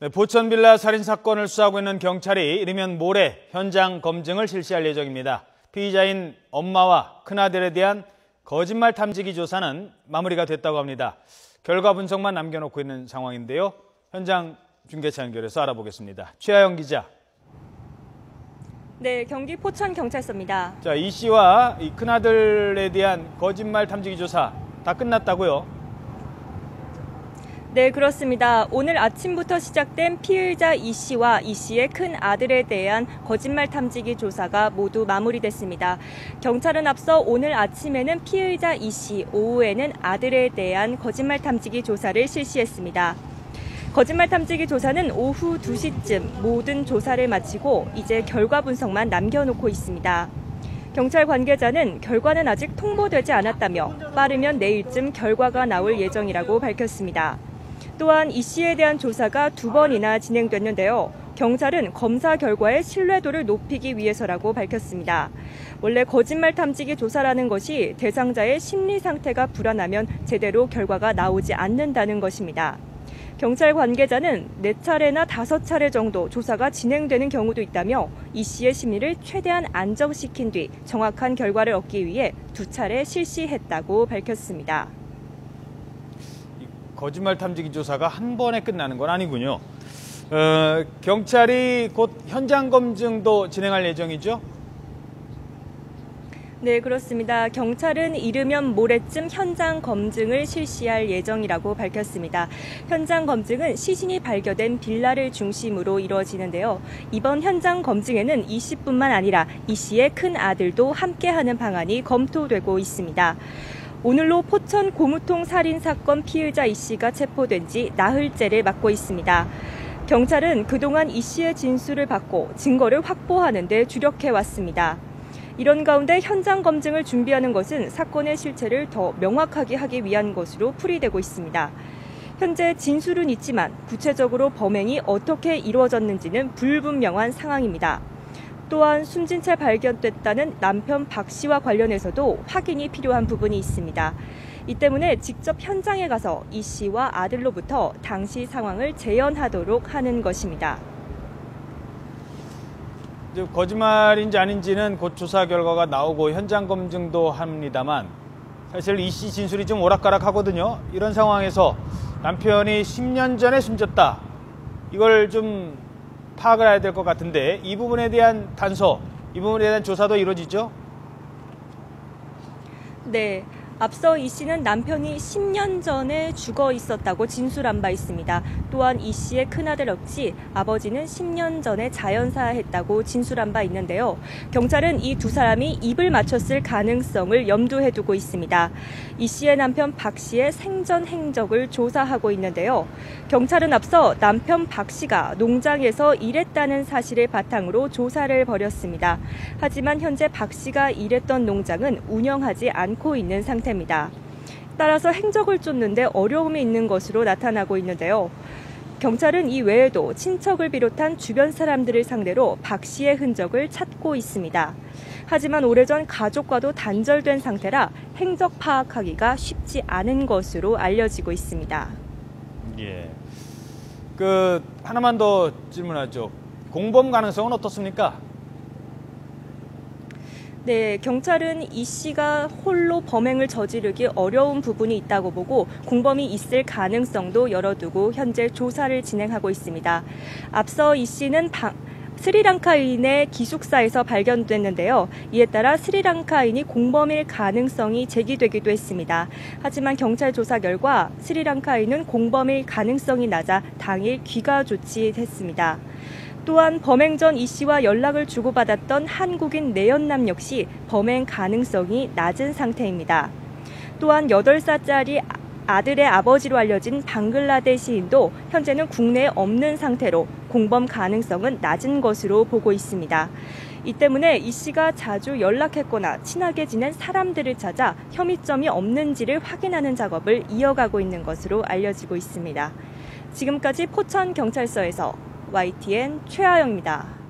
네, 포천 빌라 살인 사건을 수사하고 있는 경찰이 이르면 모레 현장 검증을 실시할 예정입니다. 피의자인 엄마와 큰아들에 대한 거짓말 탐지기 조사는 마무리가 됐다고 합니다. 결과 분석만 남겨놓고 있는 상황인데요. 현장 중계차 연결해서 알아보겠습니다. 최하영 기자. 네, 경기 포천경찰서입니다. 자, 이 씨와 이 큰아들에 대한 거짓말 탐지기 조사 다 끝났다고요? 네, 그렇습니다. 오늘 아침부터 시작된 피의자 이 씨와 이 씨의 큰 아들에 대한 거짓말 탐지기 조사가 모두 마무리됐습니다. 경찰은 앞서 오늘 아침에는 피의자 이 씨, 오후에는 아들에 대한 거짓말 탐지기 조사를 실시했습니다. 거짓말 탐지기 조사는 오후 2시쯤 모든 조사를 마치고 이제 결과 분석만 남겨놓고 있습니다. 경찰 관계자는 결과는 아직 통보되지 않았다며 빠르면 내일쯤 결과가 나올 예정이라고 밝혔습니다. 또한 이 씨에 대한 조사가 2번이나 진행됐는데요. 경찰은 검사 결과의 신뢰도를 높이기 위해서라고 밝혔습니다. 원래 거짓말 탐지기 조사라는 것이 대상자의 심리 상태가 불안하면 제대로 결과가 나오지 않는다는 것입니다. 경찰 관계자는 4차례나 5차례 정도 조사가 진행되는 경우도 있다며 이 씨의 심리를 최대한 안정시킨 뒤 정확한 결과를 얻기 위해 2차례 실시했다고 밝혔습니다. 거짓말 탐지기 조사가 한 번에 끝나는 건 아니군요. 경찰이 곧 현장 검증도 진행할 예정이죠? 네, 그렇습니다. 경찰은 이르면 모레쯤 현장 검증을 실시할 예정이라고 밝혔습니다. 현장 검증은 시신이 발견된 빌라를 중심으로 이루어지는데요. 이번 현장 검증에는 이 씨뿐만 아니라 이 씨의 큰 아들도 함께하는 방안이 검토되고 있습니다. 오늘로 포천 고무통 살인 사건 피의자 이 씨가 체포된 지 나흘째를 맞고 있습니다. 경찰은 그동안 이 씨의 진술을 받고 증거를 확보하는 데 주력해왔습니다. 이런 가운데 현장 검증을 준비하는 것은 사건의 실체를 더 명확하게 하기 위한 것으로 풀이되고 있습니다. 현재 진술은 있지만 구체적으로 범행이 어떻게 이루어졌는지는 불분명한 상황입니다. 또한 숨진 채 발견됐다는 남편 박 씨와 관련해서도 확인이 필요한 부분이 있습니다. 이 때문에 직접 현장에 가서 이 씨와 아들로부터 당시 상황을 재현하도록 하는 것입니다. 거짓말인지 아닌지는 곧 조사 결과가 나오고 현장 검증도 합니다만 사실 이 씨 진술이 좀 오락가락하거든요. 이런 상황에서 남편이 10년 전에 숨졌다. 이걸 좀 파악을 해야 될 것 같은데 이 부분에 대한 단서, 이 부분에 대한 조사도 이루어지죠? 네. 앞서 이 씨는 남편이 10년 전에 죽어 있었다고 진술한 바 있습니다. 또한 이 씨의 큰아들 역시 아버지는 10년 전에 자연사했다고 진술한 바 있는데요. 경찰은 이 두 사람이 입을 맞췄을 가능성을 염두에 두고 있습니다. 이 씨의 남편 박 씨의 생전 행적을 조사하고 있는데요. 경찰은 앞서 남편 박 씨가 농장에서 일했다는 사실을 바탕으로 조사를 벌였습니다. 하지만 현재 박 씨가 일했던 농장은 운영하지 않고 있는 상태입니다. 따라서 행적을 쫓는데 어려움이 있는 것으로 나타나고 있는데요. 경찰은 이 외에도 친척을 비롯한 주변 사람들을 상대로 박 씨의 흔적을 찾고 있습니다. 하지만 오래전 가족과도 단절된 상태라 행적 파악하기가 쉽지 않은 것으로 알려지고 있습니다. 예. 하나만 더 질문하죠. 공범 가능성은 어떻습니까? 네, 경찰은 이 씨가 홀로 범행을 저지르기 어려운 부분이 있다고 보고 공범이 있을 가능성도 열어두고 현재 조사를 진행하고 있습니다. 앞서 이 씨는 스리랑카인의 기숙사에서 발견됐는데요. 이에 따라 스리랑카인이 공범일 가능성이 제기되기도 했습니다. 하지만 경찰 조사 결과 스리랑카인은 공범일 가능성이 낮아 당일 귀가 조치했습니다. 또한 범행 전 이 씨와 연락을 주고받았던 한국인 내연남 역시 범행 가능성이 낮은 상태입니다. 또한 8살짜리 아들의 아버지로 알려진 방글라데시인도 현재는 국내에 없는 상태로 공범 가능성은 낮은 것으로 보고 있습니다. 이 때문에 이 씨가 자주 연락했거나 친하게 지낸 사람들을 찾아 혐의점이 없는지를 확인하는 작업을 이어가고 있는 것으로 알려지고 있습니다. 지금까지 포천경찰서에서 YTN 최하영입니다.